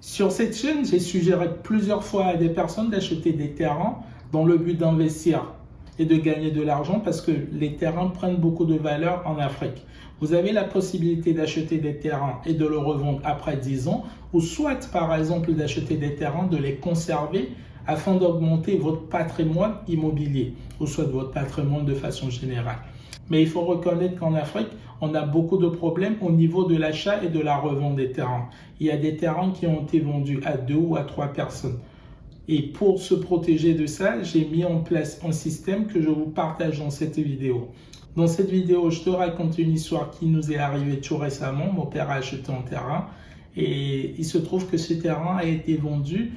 Sur cette chaîne, j'ai suggéré plusieurs fois à des personnes d'acheter des terrains dans le but d'investir et de gagner de l'argent parce que les terrains prennent beaucoup de valeur en Afrique. Vous avez la possibilité d'acheter des terrains et de le revendre après 10 ans ou soit par exemple d'acheter des terrains, de les conserver afin d'augmenter votre patrimoine immobilier ou soit votre patrimoine de façon générale. Mais il faut reconnaître qu'en Afrique, on a beaucoup de problèmes au niveau de l'achat et de la revente des terrains. Il y a des terrains qui ont été vendus à 2 ou à 3 personnes. Et pour se protéger de ça, j'ai mis en place un système que je vous partage dans cette vidéo. Dans cette vidéo, je te raconte une histoire qui nous est arrivée tout récemment. Mon père a acheté un terrain et il se trouve que ce terrain a été vendu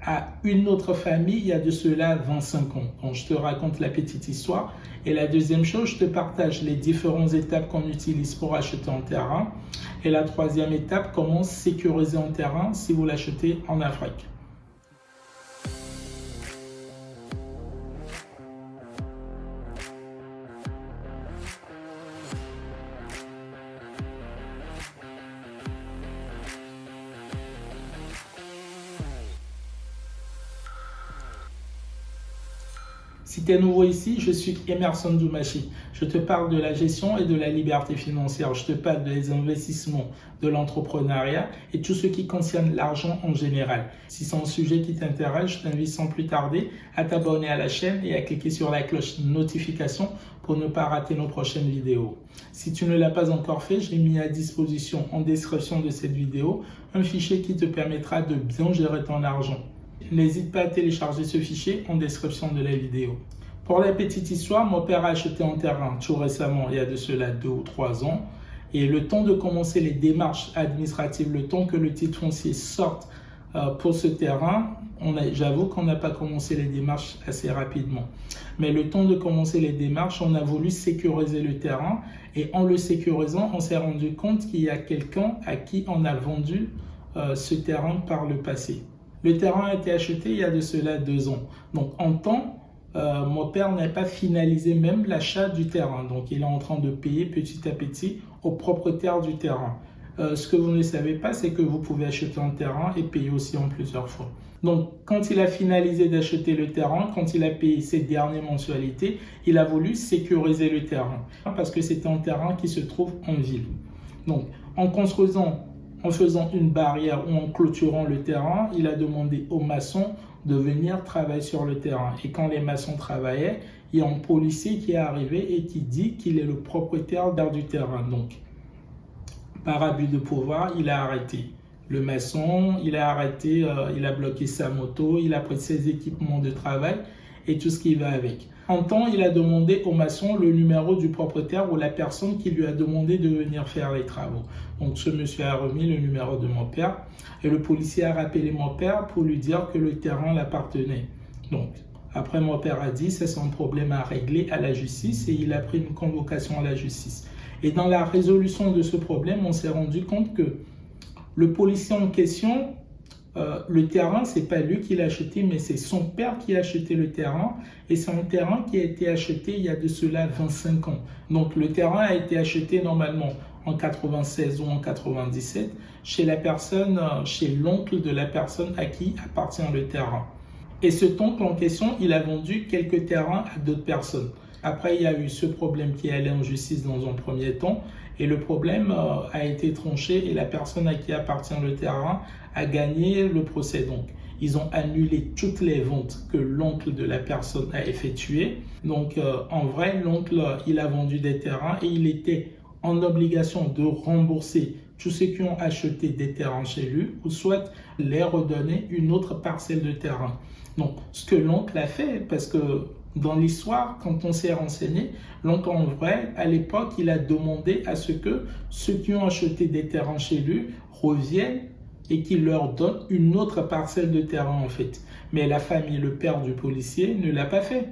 à une autre famille il y a de cela 25 ans. Donc, je te raconte la petite histoire. Et la deuxième chose, je te partage les différentes étapes qu'on utilise pour acheter un terrain. Et la troisième étape, comment sécuriser un terrain si vous l'achetez en Afrique. Si tu es nouveau ici, je suis Emerson Doumachi. Je te parle de la gestion et de la liberté financière. Je te parle des investissements, de l'entrepreneuriat et tout ce qui concerne l'argent en général. Si c'est un sujet qui t'intéresse, je t'invite sans plus tarder à t'abonner à la chaîne et à cliquer sur la cloche de notification pour ne pas rater nos prochaines vidéos. Si tu ne l'as pas encore fait, j'ai mis à disposition en description de cette vidéo un fichier qui te permettra de bien gérer ton argent. N'hésite pas à télécharger ce fichier en description de la vidéo. Pour la petite histoire, mon père a acheté un terrain tout récemment, il y a de cela 2 ou 3 ans. Et le temps de commencer les démarches administratives, le temps que le titre foncier sorte pour ce terrain, j'avoue qu'on n'a pas commencé les démarches assez rapidement. Mais le temps de commencer les démarches, on a voulu sécuriser le terrain. Et en le sécurisant, on s'est rendu compte qu'il y a quelqu'un à qui on a vendu ce terrain par le passé. Le terrain a été acheté il y a de cela 2 ans. Donc, en temps, mon père n'a pas finalisé même l'achat du terrain. Donc, il est en train de payer petit à petit au propriétaire du terrain. Ce que vous ne savez pas, c'est que vous pouvez acheter un terrain et payer aussi en plusieurs fois. Donc, quand il a finalisé d'acheter le terrain, quand il a payé ses dernières mensualités, il a voulu sécuriser le terrain parce que c'est un terrain qui se trouve en ville. Donc, en faisant une barrière ou en clôturant le terrain, il a demandé aux maçons de venir travailler sur le terrain. Et quand les maçons travaillaient, il y a un policier qui est arrivé et qui dit qu'il est le propriétaire du terrain. Donc, par abus de pouvoir, il a arrêté le maçon, il a bloqué sa moto, il a pris ses équipements de travail et tout ce qui va avec. En temps, il a demandé au maçon le numéro du propriétaire ou la personne qui lui a demandé de venir faire les travaux. Donc, ce monsieur a remis le numéro de mon père et le policier a rappelé mon père pour lui dire que le terrain l'appartenait. Donc, après, mon père a dit c'est son problème à régler à la justice et il a pris une convocation à la justice. Et dans la résolution de ce problème, on s'est rendu compte que le policier en question, le terrain, c'est pas lui qui l'a acheté, mais c'est son père qui a acheté le terrain. Et c'est un terrain qui a été acheté il y a de cela 25 ans. Donc, le terrain a été acheté normalement en 96 ou en 97 chez la personne, chez l'oncle de la personne à qui appartient le terrain. Et cet oncle en question, il a vendu quelques terrains à d'autres personnes. Après, il y a eu ce problème qui est allé en justice dans un premier temps. Et le problème a été tranché et la personne à qui appartient le terrain a gagné le procès. Donc, ils ont annulé toutes les ventes que l'oncle de la personne a effectuées. Donc, en vrai, l'oncle, il a vendu des terrains et il était en obligation de rembourser tous ceux qui ont acheté des terrains chez lui ou soit les redonner une autre parcelle de terrain. Donc, ce que l'oncle a fait, parce que dans l'histoire, quand on s'est renseigné, l'oncle en vrai, à l'époque, il a demandé à ce que ceux qui ont acheté des terrains chez lui reviennent et qu'il leur donne une autre parcelle de terrain en fait. Mais la famille, le père du policier, ne l'a pas fait.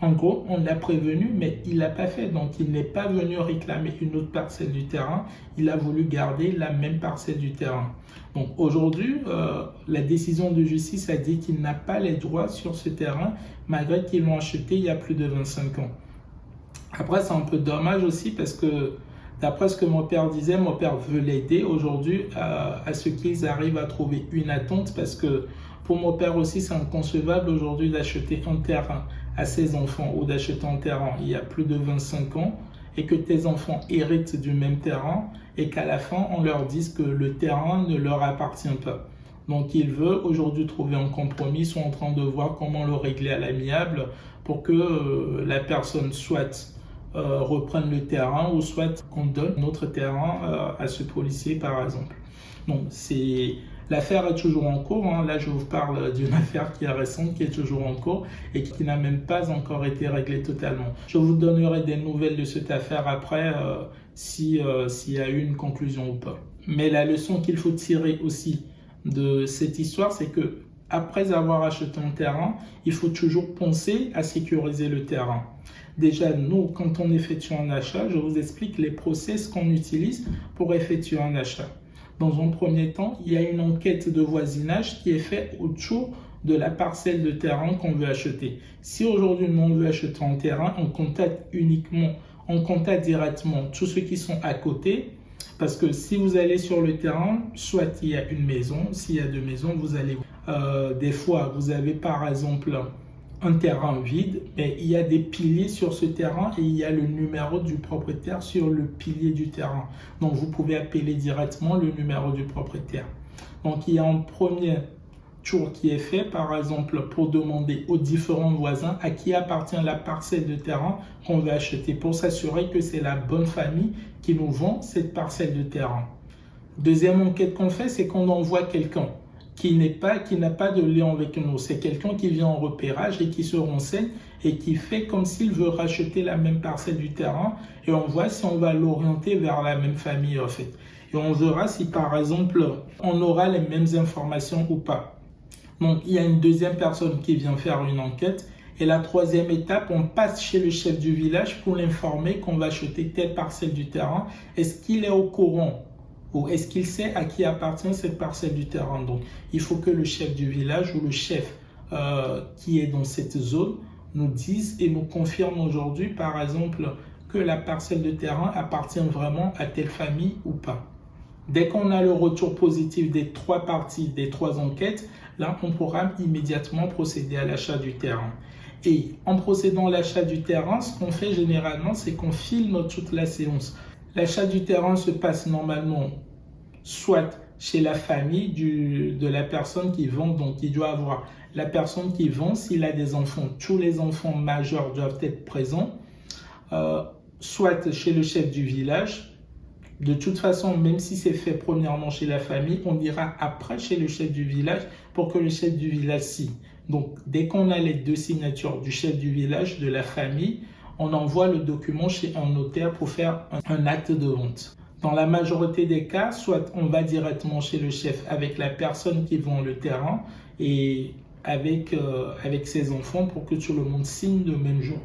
En gros, on l'a prévenu, mais il ne l'a pas fait. Donc, il n'est pas venu réclamer une autre parcelle du terrain. Il a voulu garder la même parcelle du terrain. Donc, aujourd'hui, la décision de justice a dit qu'il n'a pas les droits sur ce terrain, malgré qu'ils l'ont acheté il y a plus de 25 ans. Après, c'est un peu dommage aussi parce que D'après ce que mon père disait, mon père veut l'aider aujourd'hui à ce qu'ils arrivent à trouver une attente parce que pour mon père aussi, c'est inconcevable aujourd'hui d'acheter un terrain à ses enfants ou d'acheter un terrain il y a plus de 25 ans et que tes enfants héritent du même terrain et qu'à la fin, on leur dise que le terrain ne leur appartient pas. Donc, il veut aujourd'hui trouver un compromis. Ils sont en train de voir comment le régler à l'amiable pour que la personne soit reprenne le terrain ou soit qu'on donne notre terrain à ce policier, par exemple. Donc, l'affaire est toujours en cours. Hein. Là, je vous parle d'une affaire qui est récente, qui est toujours en cours et qui n'a même pas encore été réglée totalement. Je vous donnerai des nouvelles de cette affaire après s'il y a eu une conclusion ou pas. Mais la leçon qu'il faut tirer aussi de cette histoire, c'est que après avoir acheté un terrain, il faut toujours penser à sécuriser le terrain. Déjà, nous, quand on effectue un achat, je vous explique les process qu'on utilise pour effectuer un achat. Dans un premier temps, il y a une enquête de voisinage qui est faite autour de la parcelle de terrain qu'on veut acheter. Si aujourd'hui, nous, on veut acheter un terrain, on contacte directement tous ceux qui sont à côté. Parce que si vous allez sur le terrain, soit il y a une maison, s'il y a deux maisons, vous allez... des fois, vous avez par exemple un terrain vide, mais il y a des piliers sur ce terrain et il y a le numéro du propriétaire sur le pilier du terrain. Donc, vous pouvez appeler directement le numéro du propriétaire. Donc, il y a un premier tour qui est fait, par exemple, pour demander aux différents voisins à qui appartient la parcelle de terrain qu'on veut acheter, pour s'assurer que c'est la bonne famille qui nous vend cette parcelle de terrain. Deuxième enquête qu'on fait, c'est qu'on envoie quelqu'un qui n'a pas de lien avec nous. C'est quelqu'un qui vient en repérage et qui se renseigne et qui fait comme s'il veut racheter la même parcelle du terrain et on voit si on va l'orienter vers la même famille en fait. Et on verra si par exemple on aura les mêmes informations ou pas. Donc il y a une deuxième personne qui vient faire une enquête et la troisième étape, on passe chez le chef du village pour l'informer qu'on va acheter telle parcelle du terrain. Est-ce qu'il est au courant? Ou est-ce qu'il sait à qui appartient cette parcelle du terrain? Donc, il faut que le chef du village ou le chef qui est dans cette zone nous dise et nous confirme aujourd'hui, par exemple, que la parcelle de terrain appartient vraiment à telle famille ou pas. Dès qu'on a le retour positif des trois parties, des trois enquêtes, là, on pourra immédiatement procéder à l'achat du terrain. Et en procédant à l'achat du terrain, ce qu'on fait généralement, c'est qu'on filme toute la séance. L'achat du terrain se passe normalement soit chez la famille de la personne qui vend, donc il doit avoir la personne qui vend, s'il a des enfants, tous les enfants majeurs doivent être présents, soit chez le chef du village. De toute façon, même si c'est fait premièrement chez la famille, on ira après chez le chef du village pour que le chef du village signe. Donc, dès qu'on a les deux signatures du chef du village, de la famille, on envoie le document chez un notaire pour faire un acte de vente. Dans la majorité des cas, soit on va directement chez le chef avec la personne qui vend le terrain et avec ses enfants pour que tout le monde signe le même jour.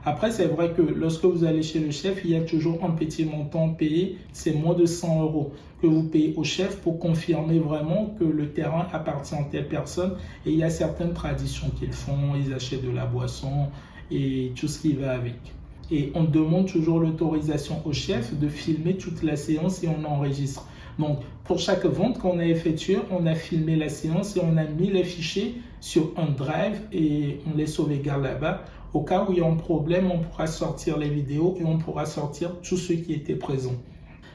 Après, c'est vrai que lorsque vous allez chez le chef, il y a toujours un petit montant payé, c'est moins de 100 € que vous payez au chef pour confirmer vraiment que le terrain appartient à telle personne. Et il y a certaines traditions qu'ils font, ils achètent de la boisson et tout ce qui va avec. Et on demande toujours l'autorisation au chef de filmer toute la séance et on enregistre. Donc, pour chaque vente qu'on a effectuée, on a filmé la séance et on a mis les fichiers sur un drive et on les sauvegarde là-bas. Au cas où il y a un problème, on pourra sortir les vidéos et on pourra sortir tous ceux qui étaient présents.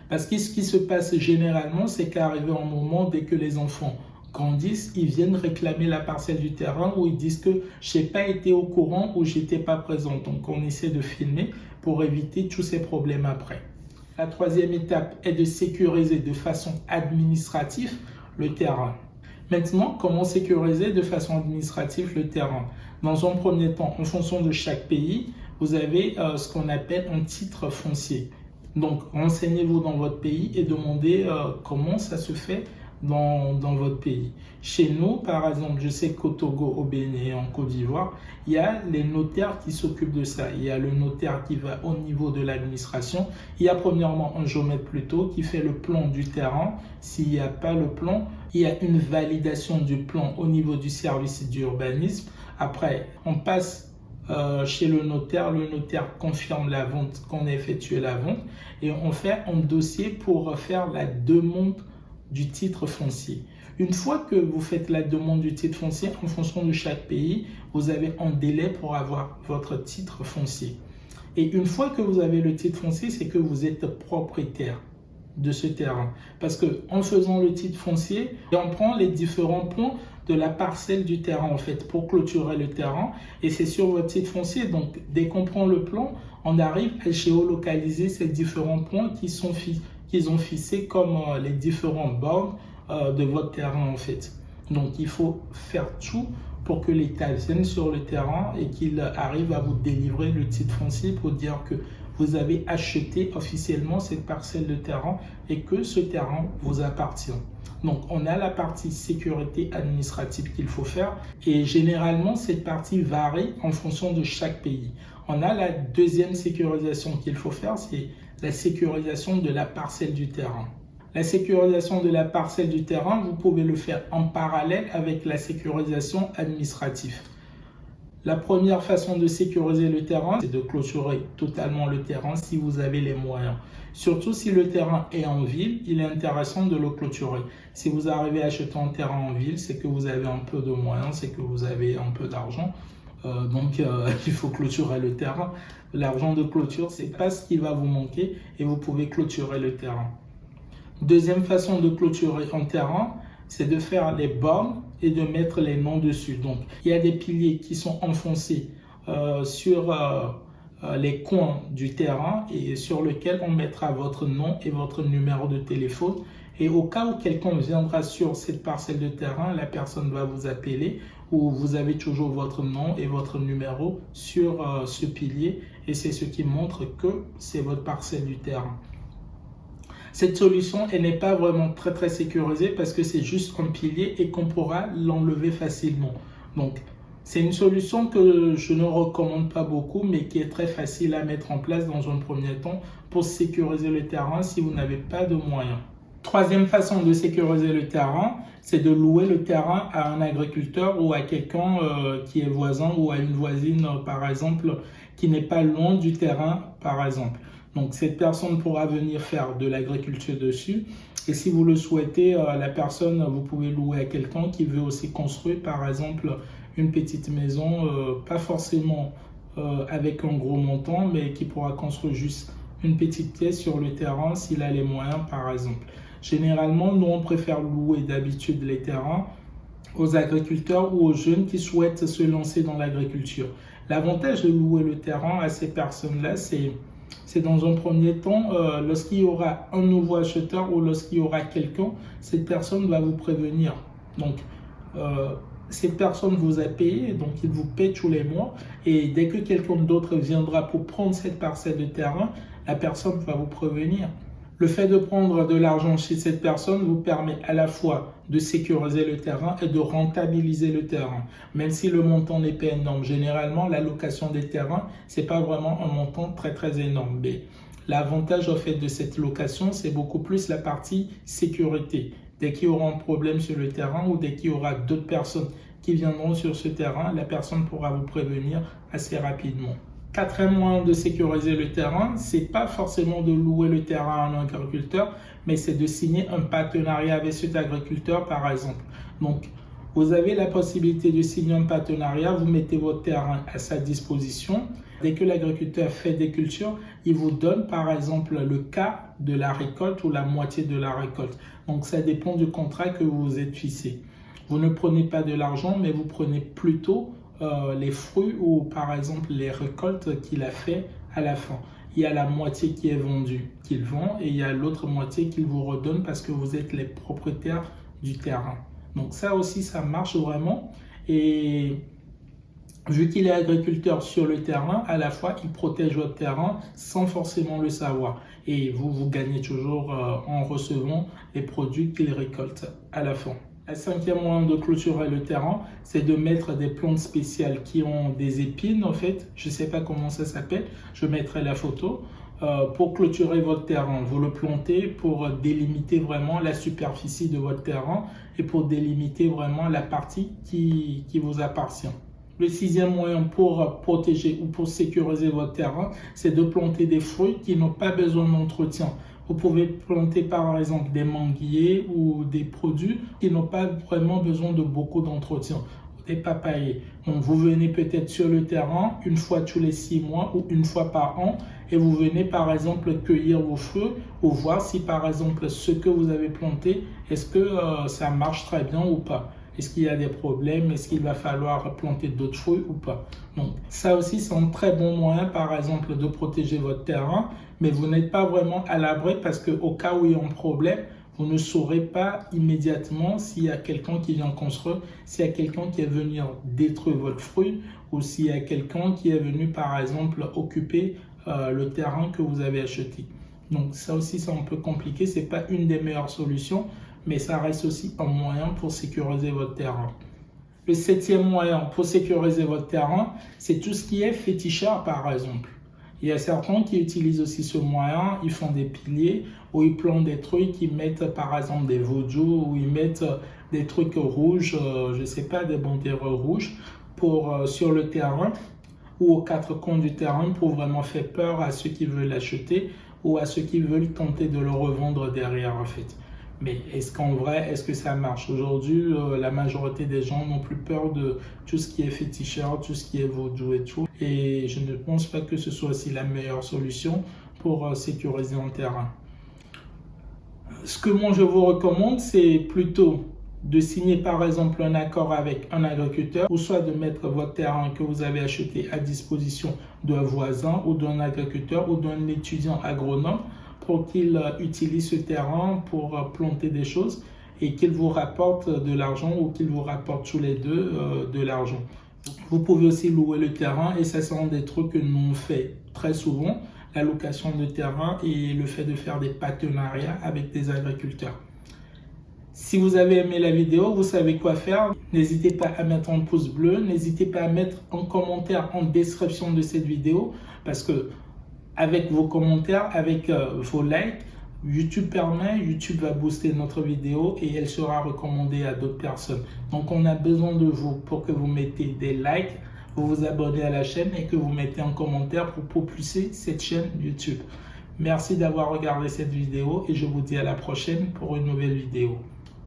Parce que ce qui se passe généralement, c'est qu'arrivé un moment, dès que les enfants grandissent, ils viennent réclamer la parcelle du terrain où ils disent que je n'ai pas été au courant ou je n'étais pas présent. Donc, on essaie de filmer pour éviter tous ces problèmes après. La troisième étape est de sécuriser de façon administrative le terrain. Maintenant, comment sécuriser de façon administrative le terrain? Dans un premier temps, en fonction de chaque pays, vous avez ce qu'on appelle un titre foncier. Donc, renseignez-vous dans votre pays et demandez comment ça se fait dans votre pays. Chez nous, par exemple, je sais qu'au Togo, au Bénin et en Côte d'Ivoire, il y a les notaires qui s'occupent de ça. Il y a le notaire qui va au niveau de l'administration. Il y a premièrement un géomètre plutôt qui fait le plan du terrain. S'il n'y a pas le plan, il y a une validation du plan au niveau du service d'urbanisme. Après, on passe chez le notaire confirme la vente, qu'on a effectué la vente, et on fait un dossier pour faire la demande du titre foncier. Une fois que vous faites la demande du titre foncier, en fonction de chaque pays, vous avez un délai pour avoir votre titre foncier. Et une fois que vous avez le titre foncier, c'est que vous êtes propriétaire de ce terrain. Parce qu'en faisant le titre foncier, on prend les différents points de la parcelle du terrain en fait pour clôturer le terrain, et c'est sur votre titre foncier. Donc dès qu'on prend le plan, on arrive à géolocaliser ces différents points qu'ils ont fixés comme les différents bornes de votre terrain en fait. Donc il faut faire tout pour que l'État vienne sur le terrain et qu'il arrive à vous délivrer le titre foncier pour dire que vous avez acheté officiellement cette parcelle de terrain et que ce terrain vous appartient. Donc, on a la partie sécurité administrative qu'il faut faire, et généralement, cette partie varie en fonction de chaque pays. On a la deuxième sécurisation qu'il faut faire, c'est la sécurisation de la parcelle du terrain. La sécurisation de la parcelle du terrain, vous pouvez le faire en parallèle avec la sécurisation administrative. La première façon de sécuriser le terrain, c'est de clôturer totalement le terrain si vous avez les moyens. Surtout si le terrain est en ville, il est intéressant de le clôturer. Si vous arrivez à acheter un terrain en ville, c'est que vous avez un peu de moyens, c'est que vous avez un peu d'argent. Il faut clôturer le terrain. L'argent de clôture, c'est pas ce qui va vous manquer et vous pouvez clôturer le terrain. Deuxième façon de clôturer un terrain, c'est de faire les bornes et de mettre les noms dessus. Donc, il y a des piliers qui sont enfoncés sur les coins du terrain et sur lequel on mettra votre nom et votre numéro de téléphone. Et au cas où quelqu'un viendra sur cette parcelle de terrain, la personne va vous appeler, ou vous avez toujours votre nom et votre numéro sur ce pilier, et c'est ce qui montre que c'est votre parcelle du terrain. Cette solution, elle n'est pas vraiment très sécurisée parce que c'est juste un pilier et qu'on pourra l'enlever facilement. Donc, c'est une solution que je ne recommande pas beaucoup, mais qui est très facile à mettre en place dans un premier temps pour sécuriser le terrain si vous n'avez pas de moyens. Troisième façon de sécuriser le terrain, c'est de louer le terrain à un agriculteur ou à quelqu'un qui est voisin, ou à une voisine, par exemple, qui n'est pas loin du terrain, par exemple. Donc, cette personne pourra venir faire de l'agriculture dessus. Et si vous le souhaitez, la personne, vous pouvez louer à quelqu'un qui veut aussi construire, par exemple, une petite maison, pas forcément avec un gros montant, mais qui pourra construire juste une petite pièce sur le terrain s'il a les moyens, par exemple. Généralement, nous, on préfère louer d'habitude les terrains aux agriculteurs ou aux jeunes qui souhaitent se lancer dans l'agriculture. L'avantage de louer le terrain à ces personnes-là, c'est dans un premier temps, lorsqu'il y aura un nouveau acheteur ou lorsqu'il y aura quelqu'un, cette personne va vous prévenir. Donc, cette personne vous a payé, donc il vous paie tous les mois. Et dès que quelqu'un d'autre viendra pour prendre cette parcelle de terrain, la personne va vous prévenir. Le fait de prendre de l'argent chez cette personne vous permet à la fois de sécuriser le terrain et de rentabiliser le terrain, même si le montant n'est pas énorme. Généralement, la location des terrains, ce n'est pas vraiment un montant très énorme. Mais l'avantage au fait de cette location, c'est beaucoup plus la partie sécurité. Dès qu'il y aura un problème sur le terrain ou dès qu'il y aura d'autres personnes qui viendront sur ce terrain, la personne pourra vous prévenir assez rapidement. Quatrième moyen de sécuriser le terrain, c'est pas forcément de louer le terrain à un agriculteur, mais c'est de signer un partenariat avec cet agriculteur, par exemple. Donc, vous avez la possibilité de signer un partenariat, vous mettez votre terrain à sa disposition. Dès que l'agriculteur fait des cultures, il vous donne, par exemple, le quart de la récolte ou la moitié de la récolte. Donc, ça dépend du contrat que vous vous êtes fixé. Vous ne prenez pas de l'argent, mais vous prenez plutôt les fruits ou par exemple les récoltes qu'il a fait à la fin. Il y a la moitié qui est vendue qu'il vend et il y a l'autre moitié qu'il vous redonne parce que vous êtes les propriétaires du terrain. Donc ça aussi, ça marche vraiment. Et vu qu'il est agriculteur sur le terrain, à la fois il protège votre terrain sans forcément le savoir. Et vous gagnez toujours en recevant les produits qu'il récolte à la fin. Le cinquième moyen de clôturer le terrain, c'est de mettre des plantes spéciales qui ont des épines, en fait. Je ne sais pas comment ça s'appelle, je mettrai la photo. Pour clôturer votre terrain, vous le plantez pour délimiter vraiment la superficie de votre terrain et pour délimiter vraiment la partie qui vous appartient. Le sixième moyen pour protéger ou pour sécuriser votre terrain, c'est de planter des fruits qui n'ont pas besoin d'entretien. Vous pouvez planter par exemple des manguiers ou des produits qui n'ont pas vraiment besoin de beaucoup d'entretien. Des papayers. Donc vous venez peut-être sur le terrain une fois tous les 6 mois ou une fois par an et vous venez par exemple cueillir vos fruits ou voir si par exemple ce que vous avez planté, est-ce que ça marche très bien ou pas. Est-ce qu'il y a des problèmes? Est-ce qu'il va falloir planter d'autres fruits ou pas? Donc ça aussi c'est un très bon moyen par exemple de protéger votre terrain, mais vous n'êtes pas vraiment à l'abri parce qu'au cas où il y a un problème, vous ne saurez pas immédiatement s'il y a quelqu'un qui vient construire, s'il y a quelqu'un qui est venu détruire votre fruit ou s'il y a quelqu'un qui est venu par exemple occuper le terrain que vous avez acheté. Donc ça aussi c'est un peu compliqué, ce n'est pas une des meilleures solutions, mais ça reste aussi un moyen pour sécuriser votre terrain. Le septième moyen pour sécuriser votre terrain, c'est tout ce qui est féticheur par exemple. Il y a certains qui utilisent aussi ce moyen, ils font des piliers où ils plantent des trucs, ils mettent par exemple des vaudous ou ils mettent des trucs rouges, je ne sais pas, des banderoles rouges sur le terrain ou aux quatre coins du terrain pour vraiment faire peur à ceux qui veulent l'acheter ou à ceux qui veulent tenter de le revendre derrière en fait. Mais est-ce qu'en vrai, est-ce que ça marche? Aujourd'hui, la majorité des gens n'ont plus peur de tout ce qui est féticheur, tout ce qui est vaudou et tout. Et je ne pense pas que ce soit aussi la meilleure solution pour sécuriser un terrain. Ce que moi je vous recommande, c'est plutôt de signer par exemple un accord avec un agriculteur ou soit de mettre votre terrain que vous avez acheté à disposition d'un voisin ou d'un agriculteur ou d'un étudiant agronome pour qu'il utilise ce terrain pour planter des choses et qu'il vous rapporte de l'argent ou qu'il vous rapporte tous les deux de l'argent. Vous pouvez aussi louer le terrain et ça sont des trucs que nous on fait très souvent, la location de terrain et le fait de faire des partenariats avec des agriculteurs. Si vous avez aimé la vidéo, vous savez quoi faire. N'hésitez pas à mettre un pouce bleu, n'hésitez pas à mettre un commentaire en description de cette vidéo parce que avec vos commentaires, avec vos likes, YouTube va booster notre vidéo et elle sera recommandée à d'autres personnes. Donc on a besoin de vous pour que vous mettez des likes, vous vous abonnez à la chaîne et que vous mettez un commentaire pour propulser cette chaîne YouTube. Merci d'avoir regardé cette vidéo et je vous dis à la prochaine pour une nouvelle vidéo.